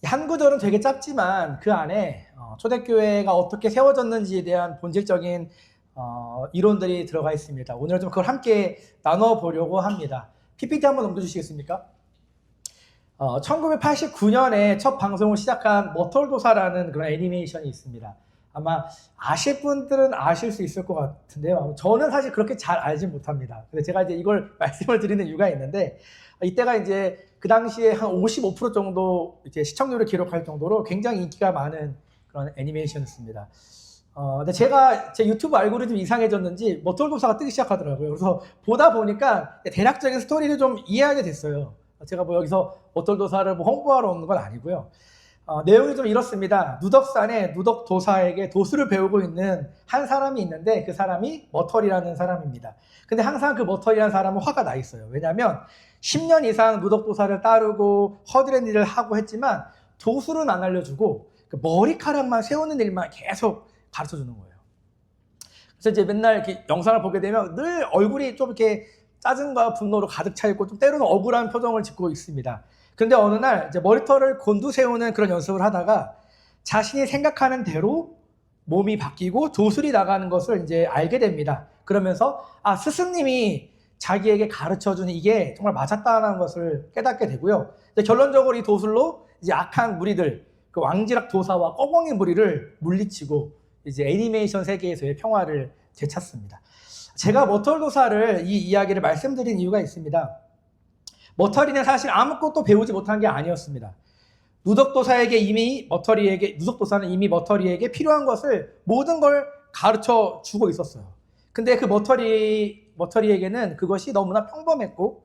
한 구절은 되게 짧지만 그 안에 초대교회가 어떻게 세워졌는지에 대한 본질적인 이론들이 들어가 있습니다. 오늘 좀 그걸 함께 나눠보려고 합니다. PPT 한번 넘겨주시겠습니까? 1989년에 첫 방송을 시작한 머털도사라는 그런 애니메이션이 있습니다. 아마 아실 분들은 아실 수 있을 것 같은데요. 저는 사실 그렇게 잘 알지 못합니다. 근데 제가 이제 이걸 말씀을 드리는 이유가 있는데, 이때가 이제 그 당시에 한 55% 정도 이제 시청률을 기록할 정도로 굉장히 인기가 많은 그런 애니메이션이었습니다. 근데 제가 제 유튜브 알고리즘 이상해졌는지 머털도사가 뜨기 시작하더라고요. 그래서 보다 보니까 대략적인 스토리를 좀 이해하게 됐어요. 제가 뭐 여기서 머털도사를 뭐 홍보하러 오는 건 아니고요. 내용이 좀 이렇습니다. 누덕산에 누덕도사에게 도수를 배우고 있는 한 사람이 있는데 그 사람이 머털이라는 사람입니다. 근데 항상 그 머털이라는 사람은 화가 나 있어요. 왜냐하면 10년 이상 누덕도사를 따르고 허드렛 일을 하고 했지만 도수는 안 알려주고 그 머리카락만 세우는 일만 계속 가르쳐주는 거예요. 그래서 이제 맨날 이렇게 영상을 보게 되면 늘 얼굴이 좀 이렇게 짜증과 분노로 가득 차 있고 좀 때로는 억울한 표정을 짓고 있습니다. 그런데 어느 날 이제 머리털을 곤두세우는 그런 연습을 하다가 자신이 생각하는 대로 몸이 바뀌고 도술이 나가는 것을 이제 알게 됩니다. 그러면서 스승님이 자기에게 가르쳐준 이게 정말 맞았다는 것을 깨닫게 되고요. 결론적으로 이 도술로 이제 악한 무리들, 그 왕지락 도사와 꺼벙이 무리를 물리치고 이제 애니메이션 세계에서의 평화를 되찾습니다. 제가 머털도사를 이 이야기를 말씀드린 이유가 있습니다. 머털이는 사실 아무것도 배우지 못한 게 아니었습니다. 누덕도사는 이미 머털이에게 필요한 것을 모든 걸 가르쳐 주고 있었어요. 근데 그 머털이에게는 그것이 너무나 평범했고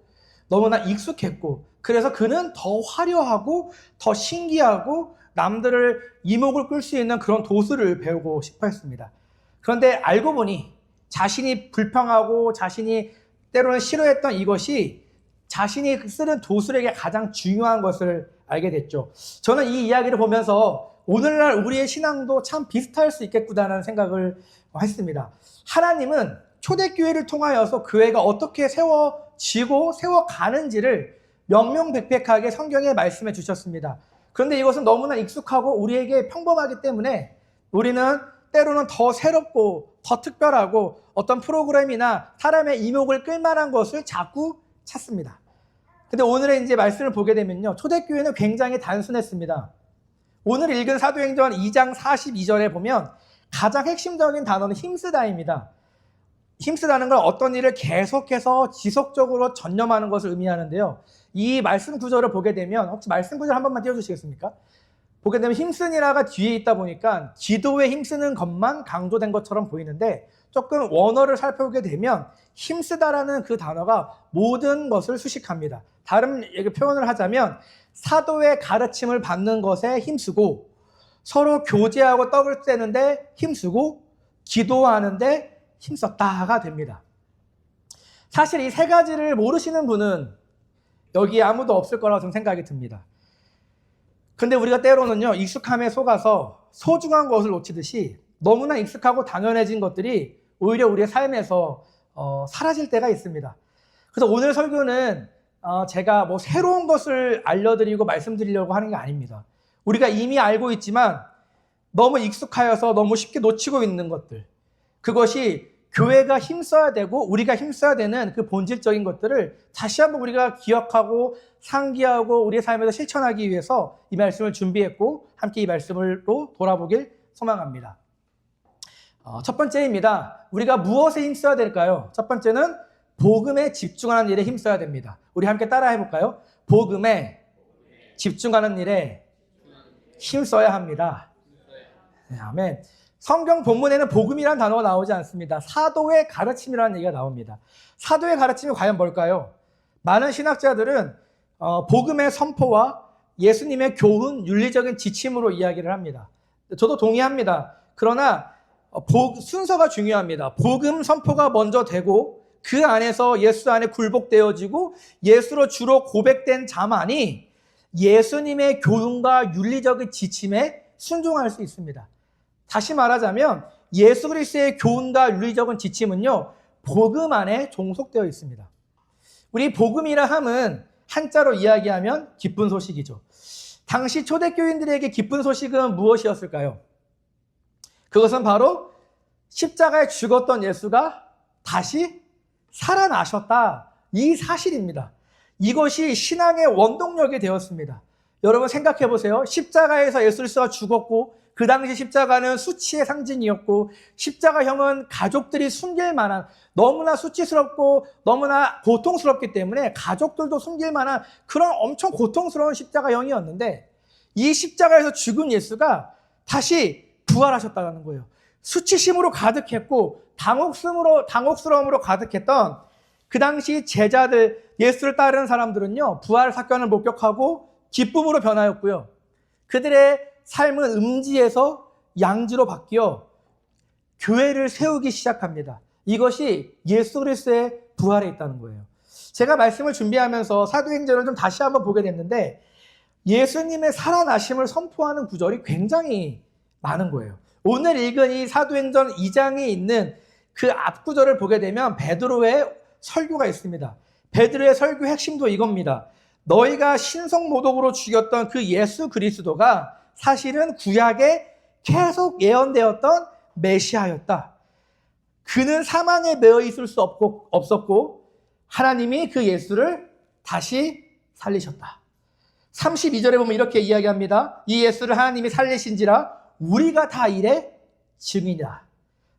너무나 익숙했고 그래서 그는 더 화려하고 더 신기하고 남들을 이목을 끌 수 있는 그런 도수를 배우고 싶어 했습니다. 그런데 알고 보니 자신이 불평하고 자신이 때로는 싫어했던 이것이 자신이 쓰는 도술에게 가장 중요한 것을 알게 됐죠. 저는 이 이야기를 보면서 오늘날 우리의 신앙도 참 비슷할 수 있겠구나라는 생각을 했습니다. 하나님은 초대교회를 통하여서 교회가 어떻게 세워지고 세워가는지를 명명백백하게 성경에 말씀해 주셨습니다. 그런데 이것은 너무나 익숙하고 우리에게 평범하기 때문에 우리는 때로는 더 새롭고 더 특별하고 어떤 프로그램이나 사람의 이목을 끌만한 것을 자꾸 찾습니다. 근데 오늘의 이제 말씀을 보게 되면요. 초대교회는 굉장히 단순했습니다. 오늘 읽은 사도행전 2장 42절에 보면 가장 핵심적인 단어는 힘쓰다입니다. 힘쓰다는 건 어떤 일을 계속해서 지속적으로 전념하는 것을 의미하는데요. 이 말씀 구절을 보게 되면 혹시 말씀 구절 한 번만 띄워주시겠습니까? 보게 되면 힘쓰니라가 뒤에 있다 보니까 기도에 힘쓰는 것만 강조된 것처럼 보이는데 조금 원어를 살펴보게 되면 힘쓰다라는 그 단어가 모든 것을 수식합니다. 다른 표현을 하자면 사도의 가르침을 받는 것에 힘쓰고 서로 교제하고 떡을 떼는데 힘쓰고 기도하는데 힘썼다가 됩니다. 사실 이 세 가지를 모르시는 분은 여기에 아무도 없을 거라고 좀 생각이 듭니다. 근데 우리가 때로는요, 익숙함에 속아서 소중한 것을 놓치듯이 너무나 익숙하고 당연해진 것들이 오히려 우리의 삶에서 사라질 때가 있습니다. 그래서 오늘 설교는 제가 뭐 새로운 것을 알려드리고 말씀드리려고 하는 게 아닙니다. 우리가 이미 알고 있지만 너무 익숙하여서 너무 쉽게 놓치고 있는 것들, 그것이 교회가 힘써야 되고 우리가 힘써야 되는 그 본질적인 것들을 다시 한번 우리가 기억하고 상기하고 우리의 삶에서 실천하기 위해서 이 말씀을 준비했고 함께 이 말씀으로 돌아보길 소망합니다. 첫 번째입니다. 우리가 무엇에 힘써야 될까요? 첫 번째는 복음에 집중하는 일에 힘써야 됩니다. 우리 함께 따라 해볼까요? 복음에 집중하는 일에 힘써야 합니다. 네, 아멘. 성경 본문에는 복음이라는 단어가 나오지 않습니다. 사도의 가르침이라는 얘기가 나옵니다. 사도의 가르침이 과연 뭘까요? 많은 신학자들은 복음의 선포와 예수님의 교훈, 윤리적인 지침으로 이야기를 합니다. 저도 동의합니다. 그러나 순서가 중요합니다. 복음 선포가 먼저 되고 그 안에서 예수 안에 굴복되어지고 예수로 주로 고백된 자만이 예수님의 교훈과 윤리적인 지침에 순종할 수 있습니다. 다시 말하자면 예수 그리스도의 교훈과 윤리적인 지침은요, 복음 안에 종속되어 있습니다. 우리 복음이라 함은 한자로 이야기하면 기쁜 소식이죠. 당시 초대교인들에게 기쁜 소식은 무엇이었을까요? 그것은 바로 십자가에 죽었던 예수가 다시 살아나셨다. 이 사실입니다. 이것이 신앙의 원동력이 되었습니다. 여러분 생각해 보세요. 십자가에서 예수 그리스도가 죽었고 그 당시 십자가는 수치의 상징이었고 십자가형은 가족들이 숨길 만한 너무나 수치스럽고 너무나 고통스럽기 때문에 가족들도 숨길 만한 그런 엄청 고통스러운 십자가형이었는데 이 십자가에서 죽은 예수가 다시 부활하셨다는 거예요. 수치심으로 가득했고 당혹스러움으로 가득했던 그 당시 제자들, 예수를 따르는 사람들은요, 부활 사건을 목격하고 기쁨으로 변하였고요. 그들의 삶은 음지에서 양지로 바뀌어 교회를 세우기 시작합니다. 이것이 예수 그리스도의 부활에 있다는 거예요. 제가 말씀을 준비하면서 사도행전을 좀 다시 한번 보게 됐는데 예수님의 살아나심을 선포하는 구절이 굉장히 많은 거예요. 오늘 읽은 이 사도행전 2장에 있는 그 앞구절을 보게 되면 베드로의 설교가 있습니다. 베드로의 설교 핵심도 이겁니다. 너희가 신성모독으로 죽였던 그 예수 그리스도가 사실은 구약에 계속 예언되었던 메시아였다. 그는 사망에 매여 있을 수 없었고 하나님이 그 예수를 다시 살리셨다. 32절에 보면 이렇게 이야기합니다. 이 예수를 하나님이 살리신지라 우리가 다 이래 증인이다.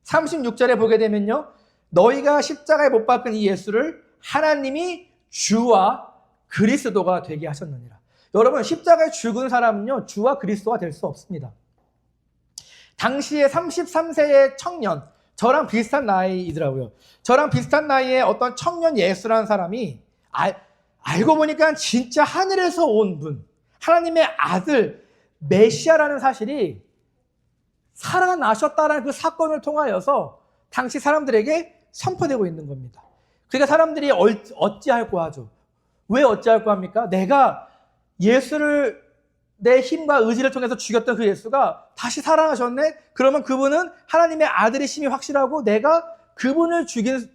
36절에 보게 되면요. 너희가 십자가에 못 박은 이 예수를 하나님이 주와 그리스도가 되게 하셨느니라. 여러분 십자가에 죽은 사람은요. 주와 그리스도가 될 수 없습니다. 당시에 33세의 청년, 저랑 비슷한 나이이더라고요. 저랑 비슷한 나이에 어떤 청년 예수라는 사람이 알고 보니까 진짜 하늘에서 온 분, 하나님의 아들 메시아라는 사실이 살아나셨다는 그 사건을 통하여서 당시 사람들에게 선포되고 있는 겁니다. 그러니까 사람들이 어찌할꼬 하죠. 왜 어찌할꼬 합니까? 내가 예수를 내 힘과 의지를 통해서 죽였던 그 예수가 다시 살아나셨네? 그러면 그분은 하나님의 아들이심이 확실하고 내가 그분을 죽인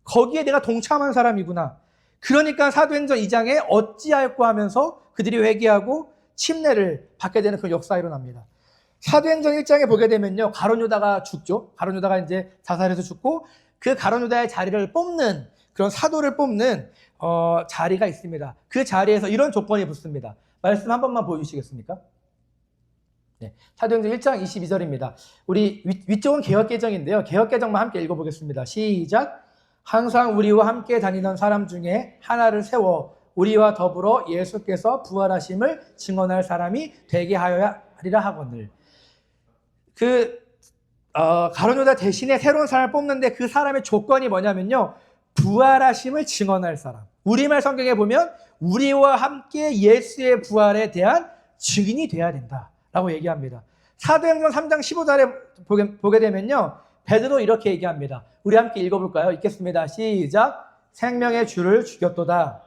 거기에 내가 동참한 사람이구나. 그러니까 사도행전 2장에 어찌할꼬 하면서 그들이 회개하고 침례를 받게 되는 그 역사가 일어납니다. 사도행전 1장에 보게 되면요. 가룟 유다가 죽죠. 가룟 유다가 이제 자살해서 죽고 그 가룟 유다의 자리를 뽑는 그런 사도를 뽑는 자리가 있습니다. 그 자리에서 이런 조건이 붙습니다. 말씀 한 번만 보여주시겠습니까? 네, 사도행전 1장 22절입니다. 우리 위쪽은 개역개정인데요. 개역개정만 함께 읽어보겠습니다. 시작. 항상 우리와 함께 다니던 사람 중에 하나를 세워 우리와 더불어 예수께서 부활하심을 증언할 사람이 되게 하여야 하리라 하거늘. 가룟 유다 대신에 새로운 사람을 뽑는데 그 사람의 조건이 뭐냐면요. 부활하심을 증언할 사람. 우리말 성경에 보면 우리와 함께 예수의 부활에 대한 증인이 돼야 된다라고 얘기합니다. 사도행전 3장 15절에 보게 되면요. 베드로 이렇게 얘기합니다. 우리 함께 읽어볼까요? 읽겠습니다. 시작. 생명의 주를 죽였도다.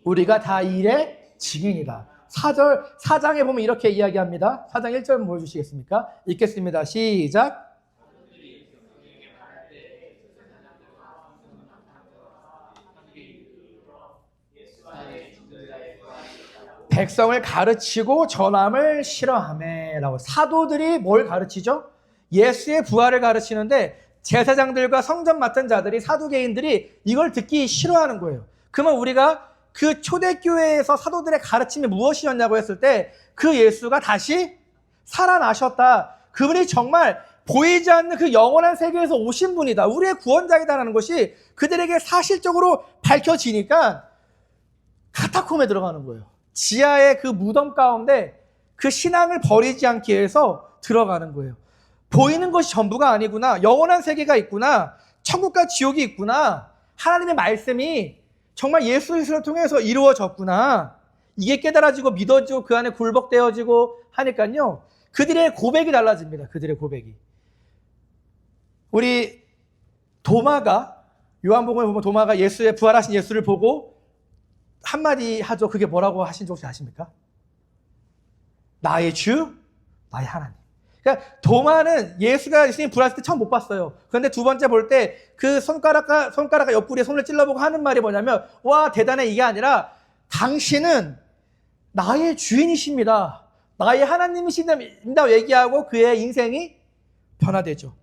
우리가 다 일의 증인이다. 4장에 보면 이렇게 이야기합니다. 4장 1절 보여주시겠습니까? 읽겠습니다. 시작. 백성을 가르치고 전함을 실어하매 라고. 사도들이 뭘 가르치죠? 예수의 부활을 가르치는데 제사장들과 성전 맡은 자들이 사두개인들이 이걸 듣기 싫어하는 거예요. 그러면 우리가 그 초대교회에서 사도들의 가르침이 무엇이었냐고 했을 때 그 예수가 다시 살아나셨다. 그분이 정말 보이지 않는 그 영원한 세계에서 오신 분이다. 우리의 구원자이다라는 것이 그들에게 사실적으로 밝혀지니까 카타콤에 들어가는 거예요. 지하의 그 무덤 가운데 그 신앙을 버리지 않기 위해서 들어가는 거예요. 보이는 것이 전부가 아니구나. 영원한 세계가 있구나. 천국과 지옥이 있구나. 하나님의 말씀이 정말 예수 그리스도를 통해서 이루어졌구나. 이게 깨달아지고 믿어지고 그 안에 굴복되어지고 하니까요. 그들의 고백이 달라집니다. 그들의 고백이. 우리 도마가 요한복음에 보면 도마가 예수의 부활하신 예수를 보고 한마디 하죠. 그게 뭐라고 하신지 혹시 아십니까? 나의 주, 나의 하나님. 그러니까 도마는 예수님 부활했을 때 처음 못 봤어요. 그런데 두 번째 볼 때 그 손가락과 옆구리에 손을 찔러보고 하는 말이 뭐냐면, 와, 대단해, 이게 아니라 당신은 나의 주인이십니다. 나의 하나님이신다 얘기하고 그의 인생이 변화되죠.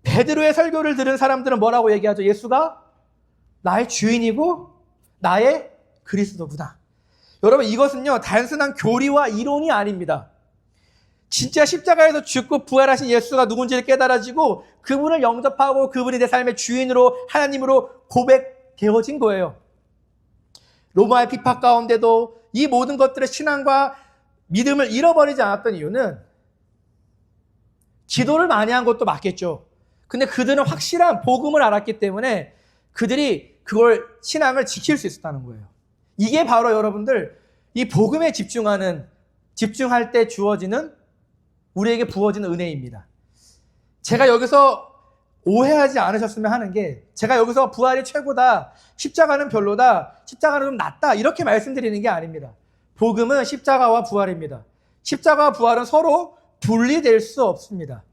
베드로의 설교를 들은 사람들은 뭐라고 얘기하죠? 예수가 나의 주인이고 나의 그리스도구나. 여러분, 이것은요, 단순한 교리와 이론이 아닙니다. 진짜 십자가에서 죽고 부활하신 예수가 누군지를 깨달아지고 그분을 영접하고 그분이 내 삶의 주인으로 하나님으로 고백되어진 거예요. 로마의 비파 가운데도 이 모든 것들의 신앙과 믿음을 잃어버리지 않았던 이유는 기도를 많이 한 것도 맞겠죠. 근데 그들은 확실한 복음을 알았기 때문에 그들이 그걸 신앙을 지킬 수 있었다는 거예요. 이게 바로 여러분들 이 복음에 집중할 때 주어지는 우리에게 부어지는 은혜입니다. 제가 여기서 오해하지 않으셨으면 하는 게, 제가 여기서 부활이 최고다, 십자가는 별로다, 십자가는 좀 낫다 이렇게 말씀드리는 게 아닙니다. 복음은 십자가와 부활입니다. 십자가와 부활은 서로 분리될 수 없습니다.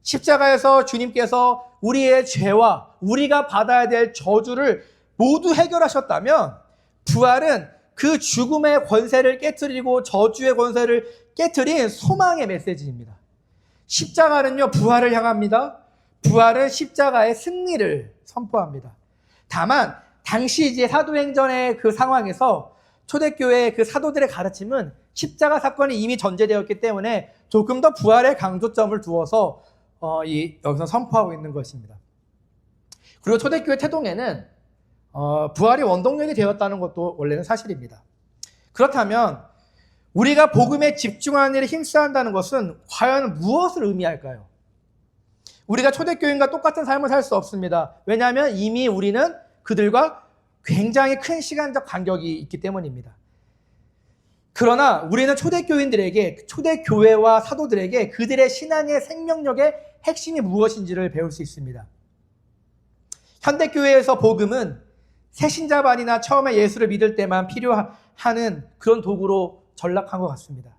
십자가에서 주님께서 우리의 죄와 우리가 받아야 될 저주를 모두 해결하셨다면, 부활은 그 죽음의 권세를 깨트리고 저주의 권세를 깨트린 소망의 메시지입니다. 십자가는요, 부활을 향합니다. 부활은 십자가의 승리를 선포합니다. 다만 당시 이제 사도행전의 그 상황에서 초대교회의 그 사도들의 가르침은 십자가 사건이 이미 전제되었기 때문에 조금 더 부활의 강조점을 두어서 여기서 선포하고 있는 것입니다. 그리고 초대교회 태동에는 부활이 원동력이 되었다는 것도 원래는 사실입니다. 그렇다면 우리가 복음에 집중하는 일에 힘써야 한다는 것은 과연 무엇을 의미할까요? 우리가 초대교인과 똑같은 삶을 살 수 없습니다. 왜냐하면 이미 우리는 그들과 굉장히 큰 시간적 간격이 있기 때문입니다. 그러나 우리는 초대교인들에게, 초대교회와 사도들에게 그들의 신앙의 생명력의 핵심이 무엇인지를 배울 수 있습니다. 현대교회에서 복음은 새신자반이나 처음에 예수를 믿을 때만 필요하는 그런 도구로 전락한 것 같습니다.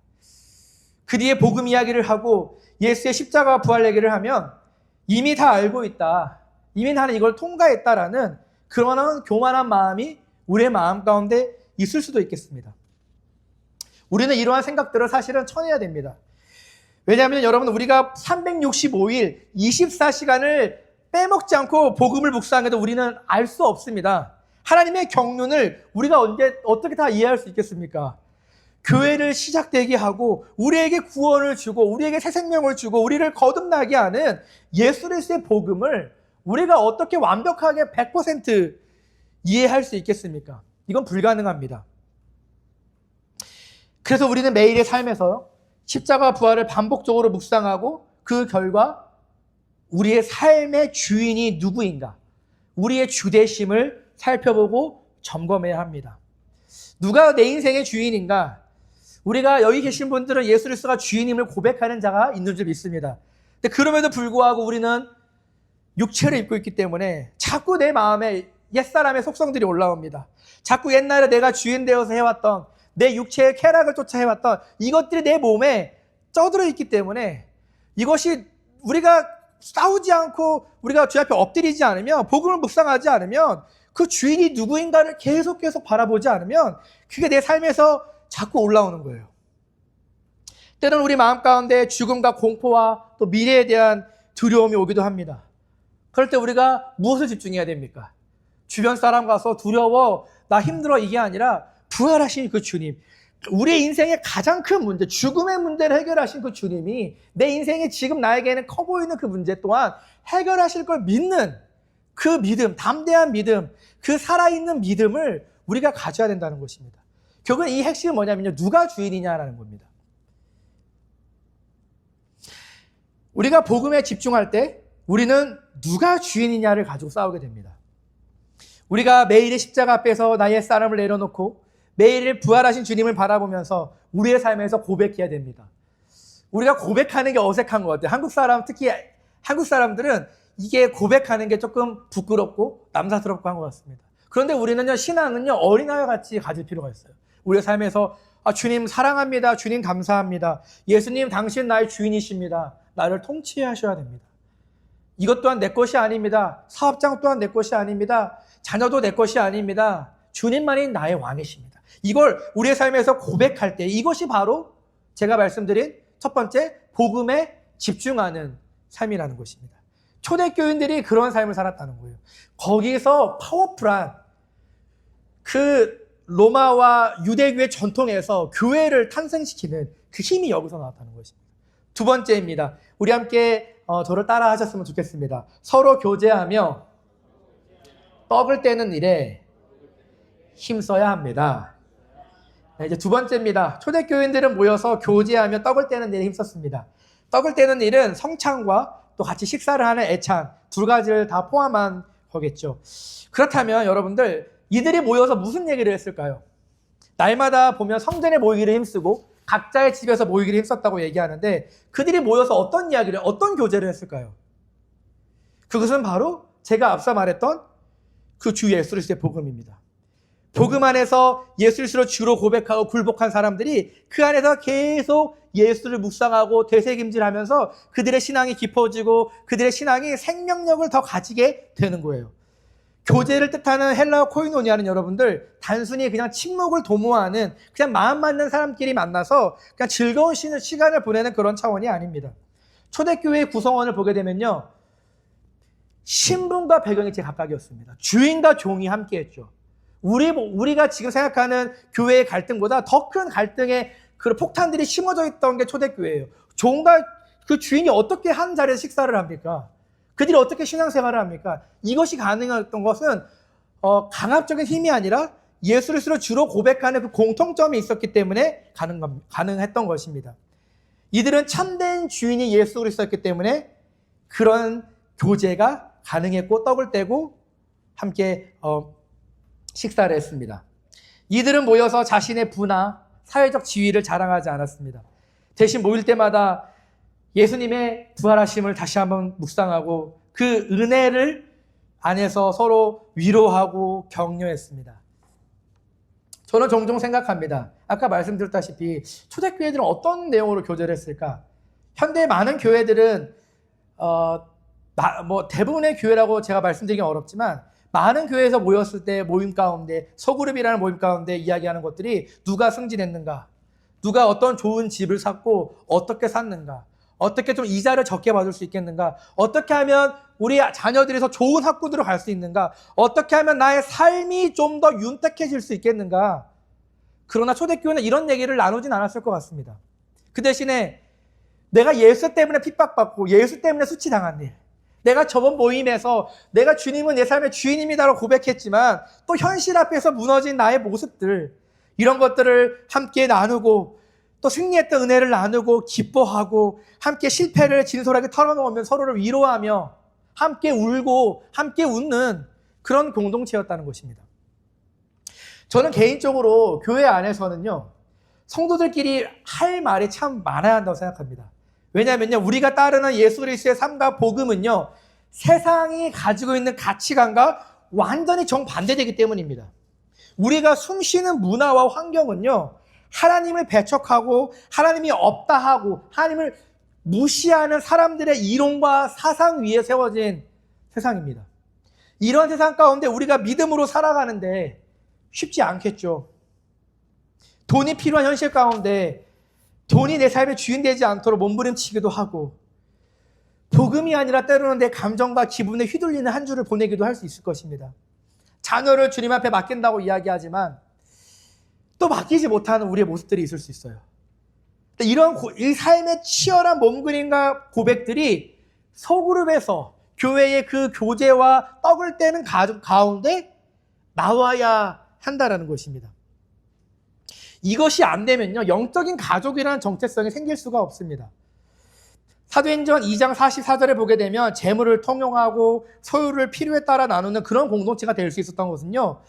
그 뒤에 복음 이야기를 하고 예수의 십자가와 부활 얘기를 하면 이미 다 알고 있다, 이미 나는 이걸 통과했다라는 그런 교만한 마음이 우리의 마음 가운데 있을 수도 있겠습니다. 우리는 이러한 생각들을 사실은 쳐내야 됩니다. 왜냐하면 여러분, 우리가 365일 24시간을 빼먹지 않고 복음을 묵상해도 우리는 알 수 없습니다. 하나님의 경륜을 우리가 어떻게 다 이해할 수 있겠습니까? 교회를 시작되게 하고 우리에게 구원을 주고 우리에게 새 생명을 주고 우리를 거듭나게 하는 예수 그리스도의 복음을 우리가 어떻게 완벽하게 100% 이해할 수 있겠습니까? 이건 불가능합니다. 그래서 우리는 매일의 삶에서 십자가 부활을 반복적으로 묵상하고 그 결과 우리의 삶의 주인이 누구인가, 우리의 주되심을 살펴보고 점검해야 합니다. 누가 내 인생의 주인인가? 우리가 여기 계신 분들은 예수 그리스도가 주인임을 고백하는 자가 있는 줄 믿습니다. 근데 그럼에도 불구하고 우리는 육체를 입고 있기 때문에 자꾸 내 마음에 옛사람의 속성들이 올라옵니다. 자꾸 옛날에 내가 주인 되어서 해왔던, 내 육체의 쾌락을 쫓아 해왔던 이것들이 내 몸에 쩌들어 있기 때문에, 이것이 우리가 싸우지 않고 우리가 주 앞에 엎드리지 않으면, 복음을 묵상하지 않으면, 그 주인이 누구인가를 계속 바라보지 않으면 그게 내 삶에서 자꾸 올라오는 거예요. 때로는 우리 마음 가운데 죽음과 공포와 또 미래에 대한 두려움이 오기도 합니다. 그럴 때 우리가 무엇을 집중해야 됩니까? 주변 사람 가서 두려워, 나 힘들어, 이게 아니라 부활하신 그 주님, 우리의 인생의 가장 큰 문제, 죽음의 문제를 해결하신 그 주님이 내 인생에 지금 나에게는 커 보이는 그 문제 또한 해결하실 걸 믿는 그 믿음, 담대한 믿음, 그 살아있는 믿음을 우리가 가져야 된다는 것입니다. 결국은 이 핵심은 뭐냐면요, 누가 주인이냐라는 겁니다. 우리가 복음에 집중할 때 우리는 누가 주인이냐를 가지고 싸우게 됩니다. 우리가 매일의 십자가 앞에서 나의 사람을 내려놓고 매일 부활하신 주님을 바라보면서 우리의 삶에서 고백해야 됩니다. 우리가 고백하는 게 어색한 것 같아요. 특히 한국 사람들은 이게 고백하는 게 조금 부끄럽고 남사스럽고 한 것 같습니다. 그런데 우리는요, 신앙은요, 어린아이와 같이 가질 필요가 있어요. 우리의 삶에서 주님 사랑합니다. 주님 감사합니다. 예수님 당신 나의 주인이십니다. 나를 통치하셔야 됩니다. 이것 또한 내 것이 아닙니다. 사업장 또한 내 것이 아닙니다. 자녀도 내 것이 아닙니다. 주님만이 나의 왕이십니다. 이걸 우리의 삶에서 고백할 때 이것이 바로 제가 말씀드린 첫 번째 복음에 집중하는 삶이라는 것입니다. 초대교인들이 그런 삶을 살았다는 거예요. 거기서 파워풀한 그 로마와 유대교의 전통에서 교회를 탄생시키는 그 힘이 여기서 나왔다는 것입니다. 두 번째입니다. 우리 함께 저를 따라 하셨으면 좋겠습니다. 서로 교제하며 떡을 떼는 일에 힘써야 합니다. 네, 이제 두 번째입니다. 초대교인들은 모여서 교제하며 떡을 떼는 일에 힘썼습니다. 떡을 떼는 일은 성찬과 또 같이 식사를 하는 애찬 두 가지를 다 포함한 거겠죠. 그렇다면 여러분들 이들이 모여서 무슨 얘기를 했을까요? 날마다 보면 성전에 모이기를 힘쓰고 각자의 집에서 모이기를 힘썼다고 얘기하는데 그들이 모여서 어떤 이야기를, 어떤 교제를 했을까요? 그것은 바로 제가 앞서 말했던 그 주 예수 그리스도의 복음입니다. 복음 안에서 예수 그리스도를 주로 고백하고 굴복한 사람들이 그 안에서 계속 예수를 묵상하고 되새김질하면서 그들의 신앙이 깊어지고 그들의 신앙이 생명력을 더 가지게 되는 거예요. 교제를 뜻하는 헬라어 코이노니아는 여러분들 단순히 그냥 침묵을 도모하는 그냥 마음 맞는 사람끼리 만나서 그냥 즐거운 시간을 보내는 그런 차원이 아닙니다. 초대교회의 구성원을 보게 되면요, 신분과 배경이 제일 각각이었습니다. 주인과 종이 함께했죠. 우리가 지금 생각하는 교회의 갈등보다 더 큰 갈등의 그 폭탄들이 심어져 있던 게 초대교회예요. 종과 그 주인이 어떻게 한 자리에서 식사를 합니까? 그들이 어떻게 신앙생활을 합니까? 이것이 가능했던 것은 강압적인 힘이 아니라 예수 그리스도를 주로 고백하는 그 공통점이 있었기 때문에 가능했던 것입니다. 이들은 참된 주인이 예수 그리스도였기 때문에 그런 교제가 가능했고 떡을 떼고 함께 식사를 했습니다. 이들은 모여서 자신의 부나 사회적 지위를 자랑하지 않았습니다. 대신 모일 때마다 예수님의 부활하심을 다시 한번 묵상하고 그 은혜를 안에서 서로 위로하고 격려했습니다. 저는 종종 생각합니다. 아까 말씀드렸다시피 초대교회들은 어떤 내용으로 교제를 했을까? 현대 많은 교회들은 대부분의 교회라고 제가 말씀드리긴 어렵지만 많은 교회에서 모였을 때 모임 가운데 소그룹이라는 모임 가운데 이야기하는 것들이 누가 승진했는가, 누가 어떤 좋은 집을 샀고 어떻게 샀는가, 어떻게 좀 이자를 적게 받을 수 있겠는가, 어떻게 하면 우리 자녀들이 더 좋은 학교들로 갈 수 있는가, 어떻게 하면 나의 삶이 좀 더 윤택해질 수 있겠는가. 그러나 초대교회는 이런 얘기를 나누진 않았을 것 같습니다. 그 대신에 내가 예수 때문에 핍박받고 예수 때문에 수치당한 일, 내가 저번 모임에서 내가 주님은 내 삶의 주인입니다라고 고백했지만 또 현실 앞에서 무너진 나의 모습들, 이런 것들을 함께 나누고 또 승리했던 은혜를 나누고 기뻐하고 함께 실패를 진솔하게 털어놓으며 서로를 위로하며 함께 울고 함께 웃는 그런 공동체였다는 것입니다. 저는 개인적으로 교회 안에서는요, 성도들끼리 할 말이 참 많아야 한다고 생각합니다. 왜냐하면요, 우리가 따르는 예수 그리스도의 삶과 복음은요, 세상이 가지고 있는 가치관과 완전히 정반대되기 때문입니다. 우리가 숨쉬는 문화와 환경은요, 하나님을 배척하고 하나님이 없다 하고 하나님을 무시하는 사람들의 이론과 사상 위에 세워진 세상입니다. 이런 세상 가운데 우리가 믿음으로 살아가는데 쉽지 않겠죠. 돈이 필요한 현실 가운데 돈이 내 삶의 주인 되지 않도록 몸부림치기도 하고 복음이 아니라 때로는 내 감정과 기분에 휘둘리는 한 주를 보내기도 할 수 있을 것입니다. 자녀를 주님 앞에 맡긴다고 이야기하지만 또 맡기지 못하는 우리의 모습들이 있을 수 있어요. 이런 이 삶의 치열한 몸부림과 고백들이 소그룹에서 교회의 그 교제와 떡을 떼는 가운데 나와야 한다라는 것입니다. 이것이 안 되면요, 영적인 가족이라는 정체성이 생길 수가 없습니다. 사도행전 2장 44절에 보게 되면 재물을 통용하고 소유를 필요에 따라 나누는 그런 공동체가 될 수 있었던 것은요,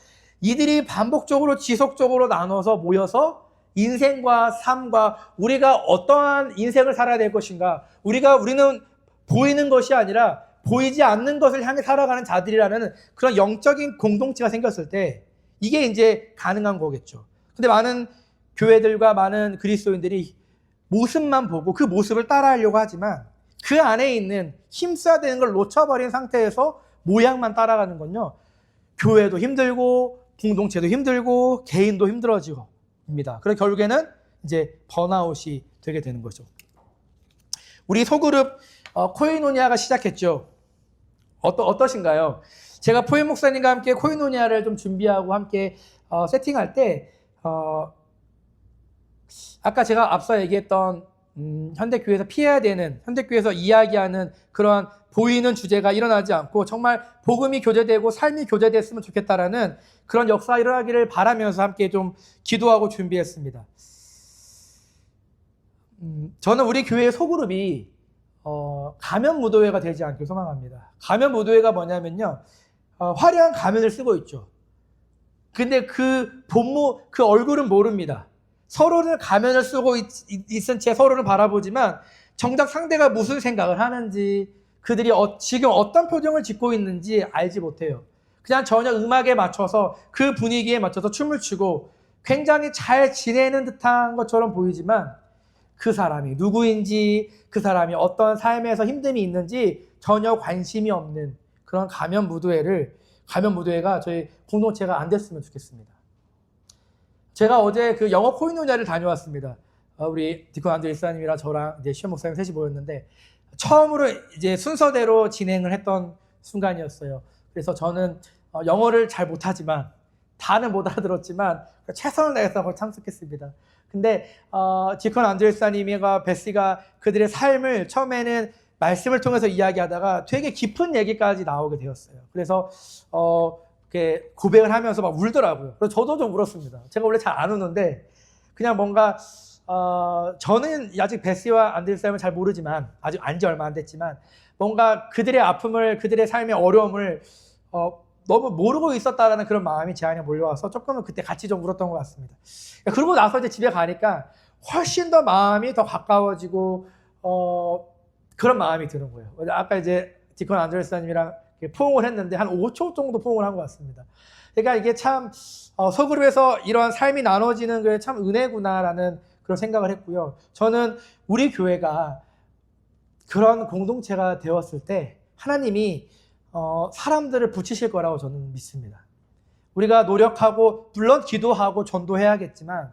이들이 반복적으로 지속적으로 나눠서 모여서 인생과 삶과 우리가 어떠한 인생을 살아야 될 것인가, 우리는 보이는 것이 아니라 보이지 않는 것을 향해 살아가는 자들이라는 그런 영적인 공동체가 생겼을 때 이게 이제 가능한 거겠죠. 근데 많은 교회들과 많은 그리스도인들이 모습만 보고 그 모습을 따라하려고 하지만 그 안에 있는 힘써야 되는 걸 놓쳐버린 상태에서 모양만 따라가는 건요, 교회도 힘들고 공동체도 힘들고 개인도 힘들어지고 입니다. 그래서 결국에는 이제 번아웃이 되게 되는 거죠. 우리 소그룹 코이노니아가 시작했죠. 어떠신가요? 제가 포임 목사님과 함께 코이노니아를 좀 준비하고 함께 세팅할 때 아까 제가 앞서 얘기했던 현대교회에서 피해야 되는, 현대교회에서 이야기하는 그런 보이는 주제가 일어나지 않고 정말 복음이 교제되고 삶이 교제됐으면 좋겠다라는 그런 역사가 일어나기를 바라면서 함께 좀 기도하고 준비했습니다. 저는 우리 교회의 소그룹이 가면 무도회가 되지 않길 소망합니다. 가면 무도회가 뭐냐면요, 화려한 가면을 쓰고 있죠. 근데 그 얼굴은 모릅니다. 서로는 가면을 쓰고 있은 채 서로를 바라보지만 정작 상대가 무슨 생각을 하는지, 그들이 지금 어떤 표정을 짓고 있는지 알지 못해요. 그냥 전혀 음악에 맞춰서 그 분위기에 맞춰서 춤을 추고 굉장히 잘 지내는 듯한 것처럼 보이지만 그 사람이 누구인지, 그 사람이 어떤 삶에서 힘듦이 있는지 전혀 관심이 없는 그런 가면 무도회가 저희 공동체가 안 됐으면 좋겠습니다. 제가 어제 그 영어 코이노니아를 다녀왔습니다. 우리 디콘 안드 일사님이랑 저랑 이제 시험 목사님 셋이 모였는데 처음으로 이제 순서대로 진행을 했던 순간이었어요. 그래서 저는 영어를 잘 못하지만, 다는 못 알아들었지만 최선을 다해서 참석했습니다. 근데 디콘 안드 일사님과 베시가 그들의 삶을 처음에는 말씀을 통해서 이야기하다가 되게 깊은 얘기까지 나오게 되었어요. 그래서 이렇게 고백을 하면서 막 울더라고요. 그래서 저도 좀 울었습니다. 제가 원래 잘 안 우는데 그냥 뭔가 저는 아직 베시와 안드레스를 잘 모르지만, 아직 안지 얼마 안 됐지만 뭔가 그들의 아픔을, 그들의 삶의 어려움을 너무 모르고 있었다라는 그런 마음이 제 안에 몰려와서 조금은 그때 같이 좀 울었던 것 같습니다. 그러고 나서 이제 집에 가니까 훨씬 더 마음이 더 가까워지고 그런 마음이 드는 거예요. 아까 이제 디콘 안드레스님이랑 포옹을 했는데 한 5초 정도 포옹을 한 것 같습니다. 그러니까 이게 참 소그룹에서 이런 삶이 나눠지는 게 참 은혜구나라는 그런 생각을 했고요. 저는 우리 교회가 그런 공동체가 되었을 때 하나님이 사람들을 붙이실 거라고 저는 믿습니다. 우리가 노력하고 물론 기도하고 전도해야겠지만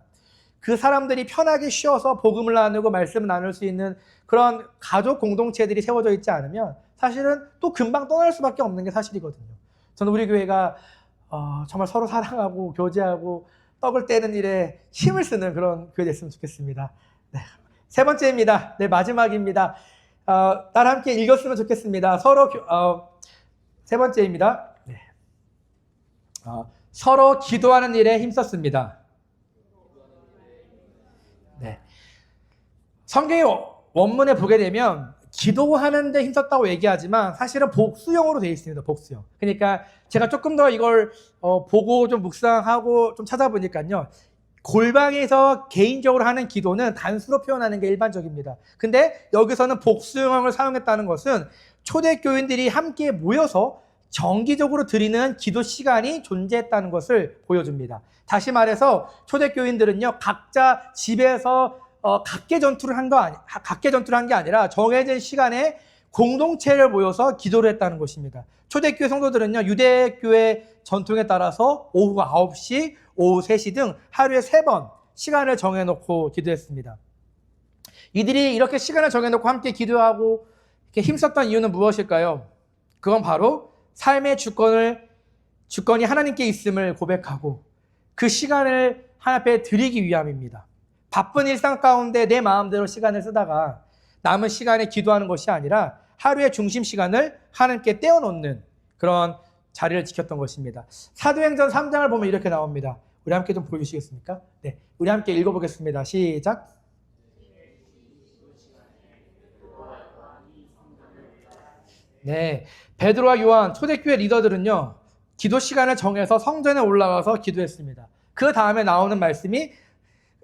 그 사람들이 편하게 쉬어서 복음을 나누고 말씀을 나눌 수 있는 그런 가족 공동체들이 세워져 있지 않으면 사실은 또 금방 떠날 수밖에 없는 게 사실이거든요. 저는 우리 교회가 정말 서로 사랑하고 교제하고 떡을 떼는 일에 힘을 쓰는 그런 교회 됐으면 좋겠습니다. 네. 세 번째입니다. 네, 마지막입니다. 따라 함께 읽었으면 좋겠습니다. 세 번째입니다. 네. 서로 기도하는 일에 힘썼습니다. 네. 성경의 원문에 보게 되면 기도하는데 힘썼다고 얘기하지만 사실은 복수형으로 되어 있습니다. 복수형. 그러니까 제가 조금 더 이걸 보고 좀 묵상하고 좀 찾아보니까요, 골방에서 개인적으로 하는 기도는 단수로 표현하는 게 일반적입니다. 근데 여기서는 복수형을 사용했다는 것은 초대교인들이 함께 모여서 정기적으로 드리는 기도 시간이 존재했다는 것을 보여줍니다. 다시 말해서 초대교인들은요, 각자 집에서 각계 전투를 한 게 아니라 정해진 시간에 공동체를 모여서 기도를 했다는 것입니다. 초대교회 성도들은요, 유대교회 전통에 따라서 오후 9시, 오후 3시 등 하루에 3번 시간을 정해놓고 기도했습니다. 이들이 이렇게 시간을 정해놓고 함께 기도하고 이렇게 힘썼던 이유는 무엇일까요? 그건 바로 삶의 주권이 하나님께 있음을 고백하고 그 시간을 하나님 앞에 드리기 위함입니다. 바쁜 일상 가운데 내 마음대로 시간을 쓰다가 남은 시간에 기도하는 것이 아니라 하루의 중심 시간을 하나님께 떼어놓는 그런 자리를 지켰던 것입니다. 사도행전 3장을 보면 이렇게 나옵니다. 우리 함께 좀 보여주시겠습니까? 네, 우리 함께 읽어보겠습니다. 시작. 네, 베드로와 요한 초대교회 리더들은요, 기도 시간을 정해서 성전에 올라가서 기도했습니다. 그 다음에 나오는 말씀이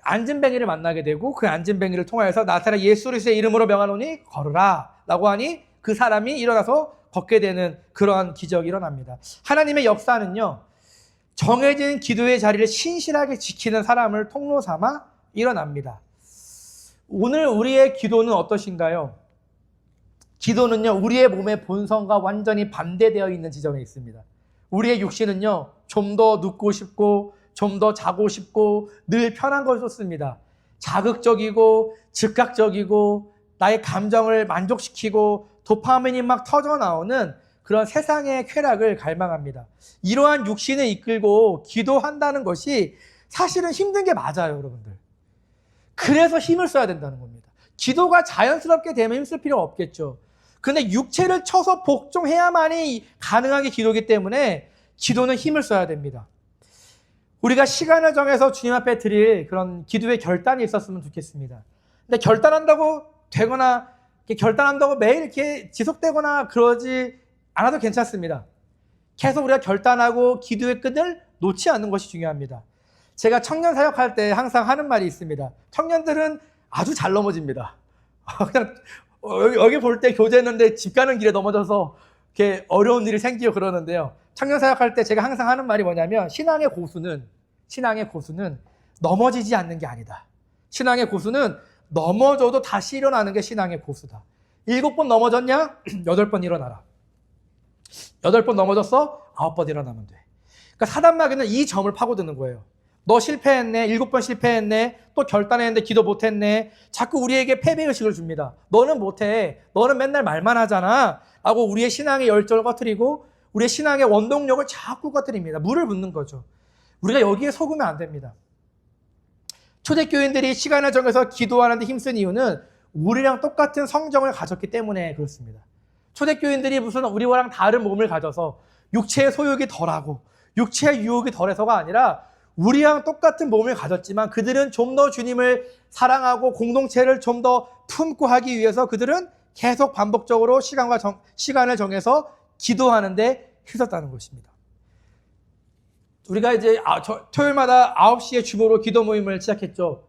안진뱅이를 만나게 되고 그 안진뱅이를 통하여서 나사렛 예수 그리스도의 이름으로 명하노니 걸으라 라고 하니 그 사람이 일어나서 걷게 되는 그러한 기적이 일어납니다. 하나님의 역사는요, 정해진 기도의 자리를 신실하게 지키는 사람을 통로 삼아 일어납니다. 오늘 우리의 기도는 어떠신가요? 기도는요, 우리의 몸의 본성과 완전히 반대되어 있는 지점에 있습니다. 우리의 육신은요, 좀 더 눕고 싶고, 좀 더 자고 싶고, 늘 편한 걸 쏟습니다. 자극적이고, 즉각적이고, 나의 감정을 만족시키고, 도파민이 막 터져 나오는 그런 세상의 쾌락을 갈망합니다. 이러한 육신을 이끌고 기도한다는 것이 사실은 힘든 게 맞아요, 여러분들. 그래서 힘을 써야 된다는 겁니다. 기도가 자연스럽게 되면 힘쓸 필요가 없겠죠. 근데 육체를 쳐서 복종해야만이 가능하게 기도이기 때문에 기도는 힘을 써야 됩니다. 우리가 시간을 정해서 주님 앞에 드릴 그런 기도의 결단이 있었으면 좋겠습니다. 근데 결단한다고 되거나 결단한다고 매일 이렇게 지속되거나 그러지 않아도 괜찮습니다. 계속 우리가 결단하고 기도의 끈을 놓지 않는 것이 중요합니다. 제가 청년 사역할 때 항상 하는 말이 있습니다. 청년들은 아주 잘 넘어집니다. 그냥 여기 볼 때 교제했는데 집 가는 길에 넘어져서 이렇게 어려운 일이 생기고 그러는데요. 청년 사역할 때 제가 항상 하는 말이 뭐냐면 신앙의 고수는 넘어지지 않는 게 아니다. 신앙의 고수는 넘어져도 다시 일어나는 게 신앙의 고수다. 7번 넘어졌냐? 8번 일어나라. 8번 넘어졌어? 9번 일어나면 돼. 그러니까 사단마귀는 이 점을 파고드는 거예요. 너 실패했네. 7번 실패했네. 또 결단했는데 기도 못했네. 자꾸 우리에게 패배의식을 줍니다. 너는 못해. 너는 맨날 말만 하잖아. 하고 우리의 신앙의 열정을 꺼뜨리고 우리의 신앙의 원동력을 자꾸 꺼뜨립니다. 물을 붓는 거죠. 우리가 여기에 속으면 안 됩니다. 초대교인들이 시간을 정해서 기도하는 데 힘쓴 이유는 우리랑 똑같은 성정을 가졌기 때문에 그렇습니다. 초대교인들이 무슨 우리와랑 다른 몸을 가져서 육체의 소욕이 덜하고 육체의 유혹이 덜해서가 아니라 우리랑 똑같은 몸을 가졌지만 그들은 좀 더 주님을 사랑하고 공동체를 좀 더 품고 하기 위해서 그들은 계속 반복적으로 시간을 정해서 기도하는데 힘썼다는 것입니다. 우리가 이제 토요일마다 9시에 주보로 기도 모임을 시작했죠.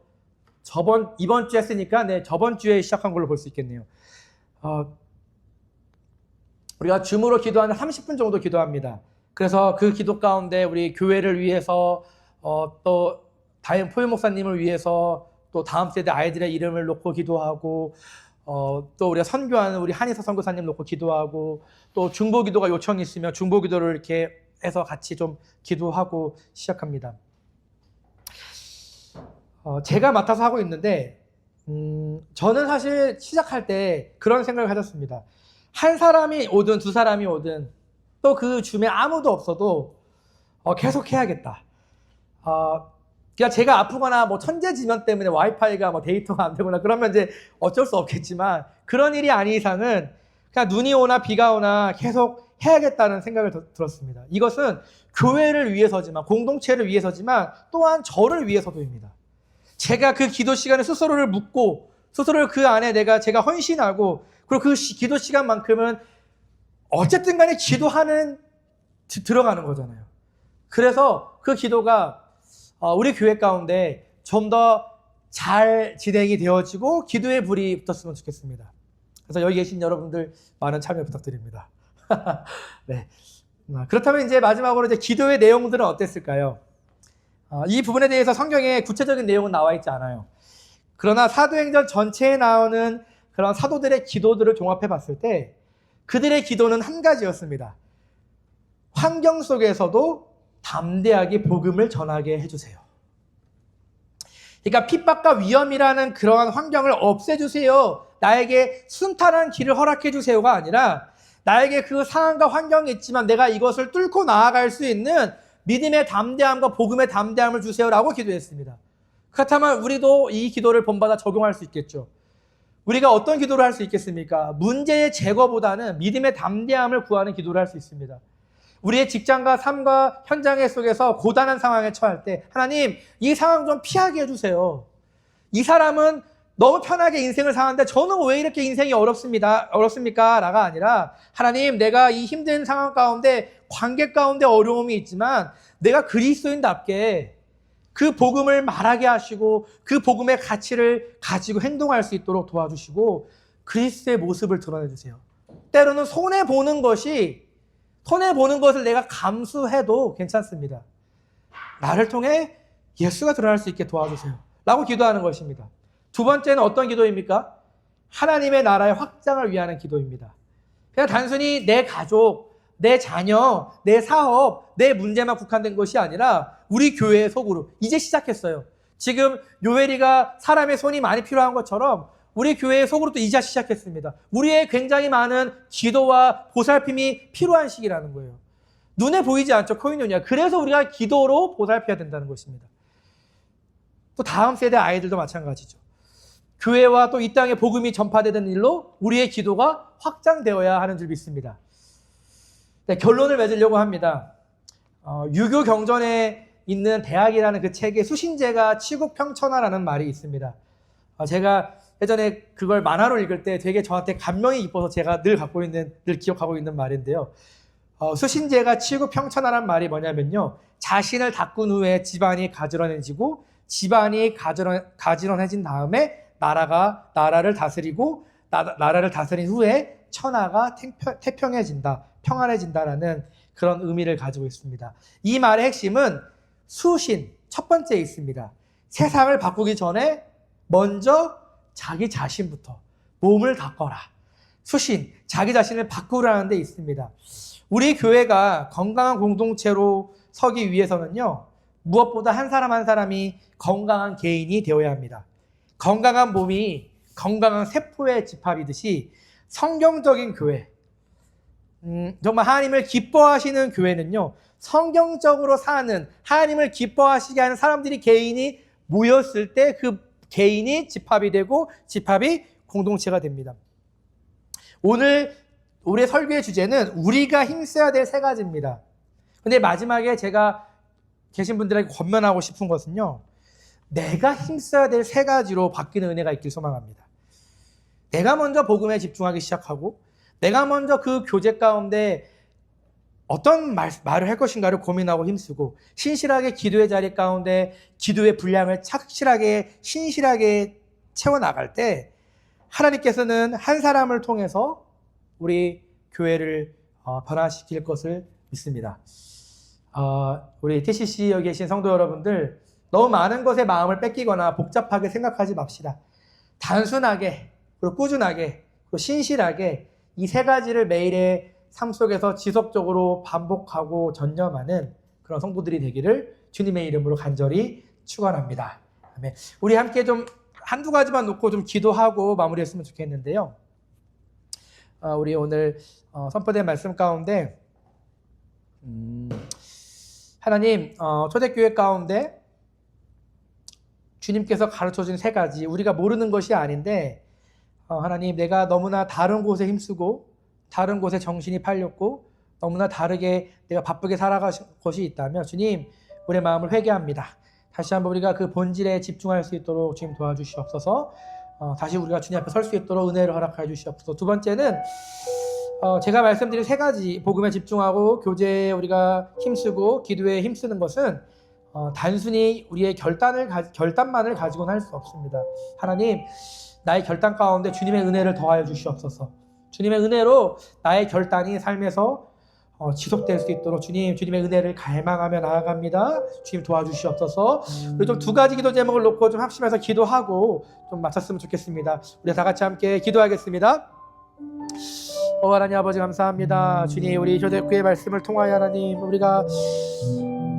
이번 주에 했으니까 저번 주에 시작한 걸로 볼 수 있겠네요. 우리가 줌으로 기도하는 30분 정도 기도합니다. 그래서 그 기도 가운데 우리 교회를 위해서 또 다임 포유 목사님을 위해서 또 다음 세대 아이들의 이름을 놓고 기도하고 또 우리가 선교하는 우리 한의사 선교사님 놓고 기도하고 또 중보 기도가 요청이 있으면 중보 기도를 이렇게 해서 같이 좀 기도하고 시작합니다. 제가 맡아서 하고 있는데 저는 사실 시작할 때 그런 생각을 가졌습니다. 한 사람이 오든 두 사람이 오든 또 그 줌에 아무도 없어도 계속 해야겠다. 그냥 제가 아프거나 뭐 천재지변 때문에 와이파이가 뭐 데이터가 안 되거나 그러면 이제 어쩔 수 없겠지만 그런 일이 아닌 이상은 그냥 눈이 오나 비가 오나 계속 해야겠다는 생각을 들었습니다. 이것은 교회를 위해서지만 공동체를 위해서지만 또한 저를 위해서도입니다. 제가 그 기도 시간에 스스로를 묻고 스스로를 그 안에 제가 헌신하고 그리고 그 기도 시간만큼은 어쨌든 간에 들어가는 거잖아요. 그래서 그 기도가 우리 교회 가운데 좀 더 잘 진행이 되어지고 기도의 불이 붙었으면 좋겠습니다. 그래서 여기 계신 여러분들 많은 참여 부탁드립니다. 네. 그렇다면 이제 마지막으로 이제 기도의 내용들은 어땠을까요? 이 부분에 대해서 성경에 구체적인 내용은 나와 있지 않아요. 그러나 사도행전 전체에 나오는 그런 사도들의 기도들을 종합해 봤을 때 그들의 기도는 한 가지였습니다. 환경 속에서도 담대하게 복음을 전하게 해주세요. 그러니까 핍박과 위험이라는 그러한 환경을 없애주세요. 나에게 순탄한 길을 허락해 주세요가 아니라 나에게 그 상황과 환경이 있지만 내가 이것을 뚫고 나아갈 수 있는 믿음의 담대함과 복음의 담대함을 주세요라고 기도했습니다. 그렇다면 우리도 이 기도를 본받아 적용할 수 있겠죠. 우리가 어떤 기도를 할 수 있겠습니까? 문제의 제거보다는 믿음의 담대함을 구하는 기도를 할 수 있습니다. 우리의 직장과 삶과 현장 속에서 고단한 상황에 처할 때 하나님 이 상황 좀 피하게 해주세요. 이 사람은 너무 편하게 인생을 사는데 저는 왜 이렇게 인생이 어렵습니까? 라가 아니라 하나님 내가 이 힘든 상황 가운데 관계 가운데 어려움이 있지만 내가 그리스도인답게 그 복음을 말하게 하시고 그 복음의 가치를 가지고 행동할 수 있도록 도와주시고 그리스도의 모습을 드러내주세요. 때로는 손해보는 것을 내가 감수해도 괜찮습니다. 나를 통해 예수가 드러날 수 있게 도와주세요. 라고 기도하는 것입니다. 두 번째는 어떤 기도입니까? 하나님의 나라의 확장을 위한 기도입니다. 그냥 단순히 내 가족, 내 자녀, 내 사업, 내 문제만 국한된 것이 아니라 우리 교회의 소그룹, 이제 시작했어요. 지금 요엘이가 사람의 손이 많이 필요한 것처럼 우리 교회의 소그룹도 이제 시작했습니다. 우리의 굉장히 많은 기도와 보살핌이 필요한 시기라는 거예요. 눈에 보이지 않죠, 코인요니아. 그래서 우리가 기도로 보살펴야 된다는 것입니다. 또 다음 세대 아이들도 마찬가지죠. 교회와 또 이 땅에 복음이 전파되는 일로 우리의 기도가 확장되어야 하는 줄 믿습니다. 네, 결론을 맺으려고 합니다. 유교 경전에 있는 대학이라는 그 책에 수신제가 치국평천하라는 말이 있습니다. 제가 예전에 그걸 만화로 읽을 때 되게 저한테 감명이 깊어서 제가 늘 기억하고 있는 말인데요. 수신제가 치국평천하라는 말이 뭐냐면요. 자신을 닦은 후에 집안이 가지런해지고 집안이 가지런해진 다음에 나라를 다스리고 나라를 다스린 후에 천하가 태평해진다, 평안해진다라는 그런 의미를 가지고 있습니다. 이 말의 핵심은 수신, 첫 번째에 있습니다. 세상을 바꾸기 전에 먼저 자기 자신부터 몸을 닦어라. 수신, 자기 자신을 바꾸라는 데 있습니다. 우리 교회가 건강한 공동체로 서기 위해서는요, 무엇보다 한 사람 한 사람이 건강한 개인이 되어야 합니다. 건강한 몸이 건강한 세포의 집합이듯이 성경적인 교회, 정말 하나님을 기뻐하시는 교회는요, 성경적으로 사는, 하나님을 기뻐하시게 하는 사람들이 개인이 모였을 때 그 개인이 집합이 되고 집합이 공동체가 됩니다. 오늘 우리의 설교의 주제는 우리가 힘써야 될 세 가지입니다. 근데 마지막에 제가 계신 분들에게 권면하고 싶은 것은요, 내가 힘써야 될 세 가지로 바뀌는 은혜가 있길 소망합니다. 내가 먼저 복음에 집중하기 시작하고 내가 먼저 그 교제 가운데 어떤 말을 할 것인가를 고민하고 힘쓰고 신실하게 기도의 자리 가운데 기도의 분량을 착실하게 신실하게 채워나갈 때 하나님께서는 한 사람을 통해서 우리 교회를 변화시킬 것을 믿습니다. 우리 TCC에 계신 성도 여러분들, 너무 많은 것에 마음을 뺏기거나 복잡하게 생각하지 맙시다. 단순하게 그리고 꾸준하게 그리고 신실하게 이 세 가지를 매일의 삶 속에서 지속적으로 반복하고 전념하는 그런 성도들이 되기를 주님의 이름으로 간절히 축원합니다. 아멘. 우리 함께 좀 한두 가지만 놓고 좀 기도하고 마무리했으면 좋겠는데요. 우리 오늘 선포된 말씀 가운데 하나님, 초대교회 가운데 주님께서 가르쳐준 세 가지, 우리가 모르는 것이 아닌데 하나님, 내가 너무나 다른 곳에 힘쓰고 다른 곳에 정신이 팔렸고 너무나 다르게 내가 바쁘게 살아간 것이 있다면 주님, 우리의 마음을 회개합니다. 다시 한번 우리가 그 본질에 집중할 수 있도록 주님 도와주시옵소서. 다시 우리가 주님 앞에 설 수 있도록 은혜를 허락해 주시옵소서. 두 번째는 제가 말씀드린 세 가지, 복음에 집중하고 교제에 우리가 힘쓰고 기도에 힘쓰는 것은 단순히 우리의 결단만을 가지고는 할 수 없습니다. 하나님, 나의 결단 가운데 주님의 은혜를 더하여 주시옵소서. 주님의 은혜로 나의 결단이 삶에서 지속될 수 있도록 주님의 은혜를 갈망하며 나아갑니다. 주님 도와주시옵소서. 우리 좀 두 가지 기도 제목을 놓고 좀 합심해서 기도하고 좀 마쳤으면 좋겠습니다. 우리 다 같이 함께 기도하겠습니다. 하나님 아버지 감사합니다. 주님, 우리 초대교회 말씀을 통하여 하나님, 우리가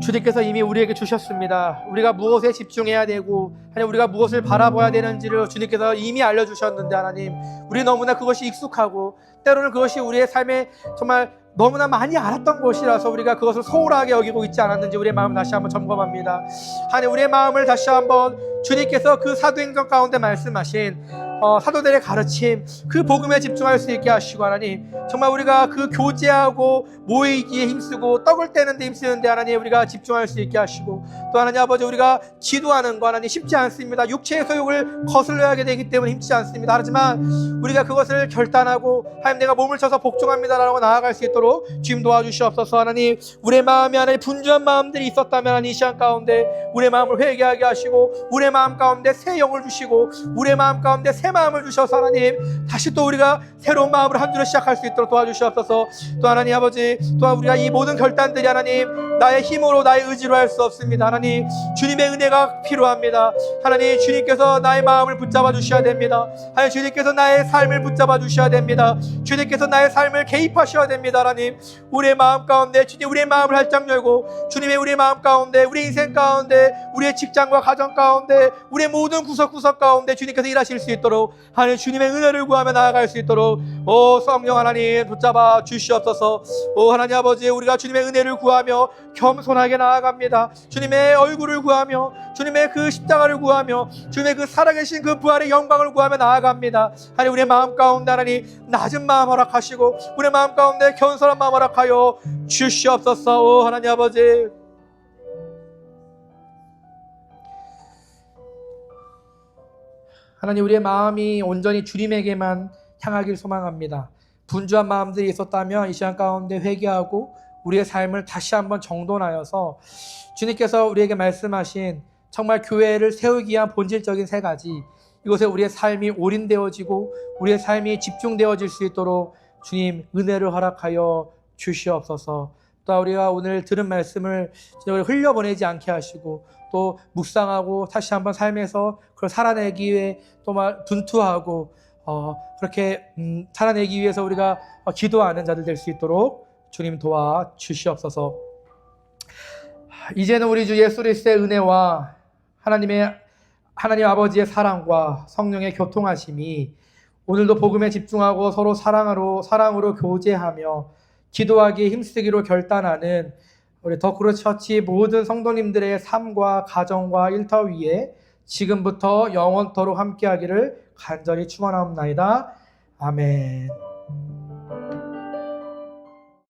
주님께서 이미 우리에게 주셨습니다. 우리가 무엇에 집중해야 되고 하나님, 우리가 무엇을 바라봐야 되는지를 주님께서 이미 알려주셨는데 하나님, 우리 너무나 그것이 익숙하고 때로는 그것이 우리의 삶에 정말 너무나 많이 알았던 것이라서 우리가 그것을 소홀하게 여기고 있지 않았는지 우리의 마음을 다시 한번 점검합니다. 하나님, 우리의 마음을 다시 한번 주님께서 그 사도행전 가운데 말씀하신 사도들의 가르침, 그 복음에 집중할 수 있게 하시고 하나님, 정말 우리가 그 교제하고 모이기에 힘쓰고 떡을 떼는 데 힘쓰는데 하나님, 우리가 집중할 수 있게 하시고, 또 하나님 아버지, 우리가 기도하는 거 하나님 쉽지 않습니다. 육체의 소욕을 거슬러야 하게 되기 때문에 힘들지 않습니다. 하지만 우리가 그것을 결단하고 하나님, 내가 몸을 쳐서 복종합니다라고 나아갈 수 있도록 주님 도와주시옵소서. 하나님, 우리의 마음에 하나님 분주한 마음들이 있었다면 하나님, 이 시간 가운데 우리의 마음을 회개하게 하시고 우리의 마음 가운데 새 영을 주시고 우리의 마음 가운데 새 새 마음을 주셔서 하나님 다시 또 우리가 새로운 마음으로 한 주를 시작할 수 있도록 도와주시옵소서. 또 하나님 아버지, 또한 우리가 이 모든 결단들이 하나님 나의 힘으로 나의 의지로 할 수 없습니다. 하나님 주님의 은혜가 필요합니다. 하나님 주님께서 나의 마음을 붙잡아 주셔야 됩니다. 하나님 주님께서 나의 삶을 붙잡아 주셔야 됩니다. 주님께서 나의 삶을 개입하셔야 됩니다. 하나님 우리의 마음 가운데 주님 우리의 마음을 활짝 열고 주님의 우리의 마음 가운데 우리 인생 가운데 우리의 직장과 가정 가운데 우리의 모든 구석구석 가운데 주님께서 일하실 수 있도록 하나님 주님의 은혜를 구하며 나아갈 수 있도록 성령 하나님 붙잡아 주시옵소서. 하나님 아버지 우리가 주님의 은혜를 구하며 겸손하게 나아갑니다. 주님의 얼굴을 구하며 주님의 그 십자가를 구하며 주님의 그 살아계신 그 부활의 영광을 구하며 나아갑니다. 하나님 우리의 마음 가운데 하나님 낮은 마음 허락하시고 우리의 마음 가운데 겸손한 마음 허락하여 주시옵소서. 하나님 아버지 하나님 우리의 마음이 온전히 주님에게만 향하길 소망합니다. 분주한 마음들이 있었다면 이 시간 가운데 회개하고 우리의 삶을 다시 한번 정돈하여서 주님께서 우리에게 말씀하신 정말 교회를 세우기 위한 본질적인 세 가지, 이곳에 우리의 삶이 올인되어지고 우리의 삶이 집중되어질 수 있도록 주님 은혜를 허락하여 주시옵소서. 또 우리가 오늘 들은 말씀을 흘려보내지 않게 하시고 또 묵상하고 다시 한번 삶에서 그걸 살아내기 위해 또 분투하고 그렇게 살아내기 위해서 우리가 기도하는 자들 될 수 있도록 주님 도와 주시옵소서. 이제는 우리 주 예수 그리스도의 은혜와 하나님 아버지의 사랑과 성령의 교통하심이 오늘도 복음에 집중하고 서로 사랑으로 교제하며 기도하기에 힘쓰기로 결단하는 우리 더크로스 처치 모든 성도님들의 삶과 가정과 일터 위에 지금부터 영원토록 함께하기를 간절히 축원하옵나이다. 아멘.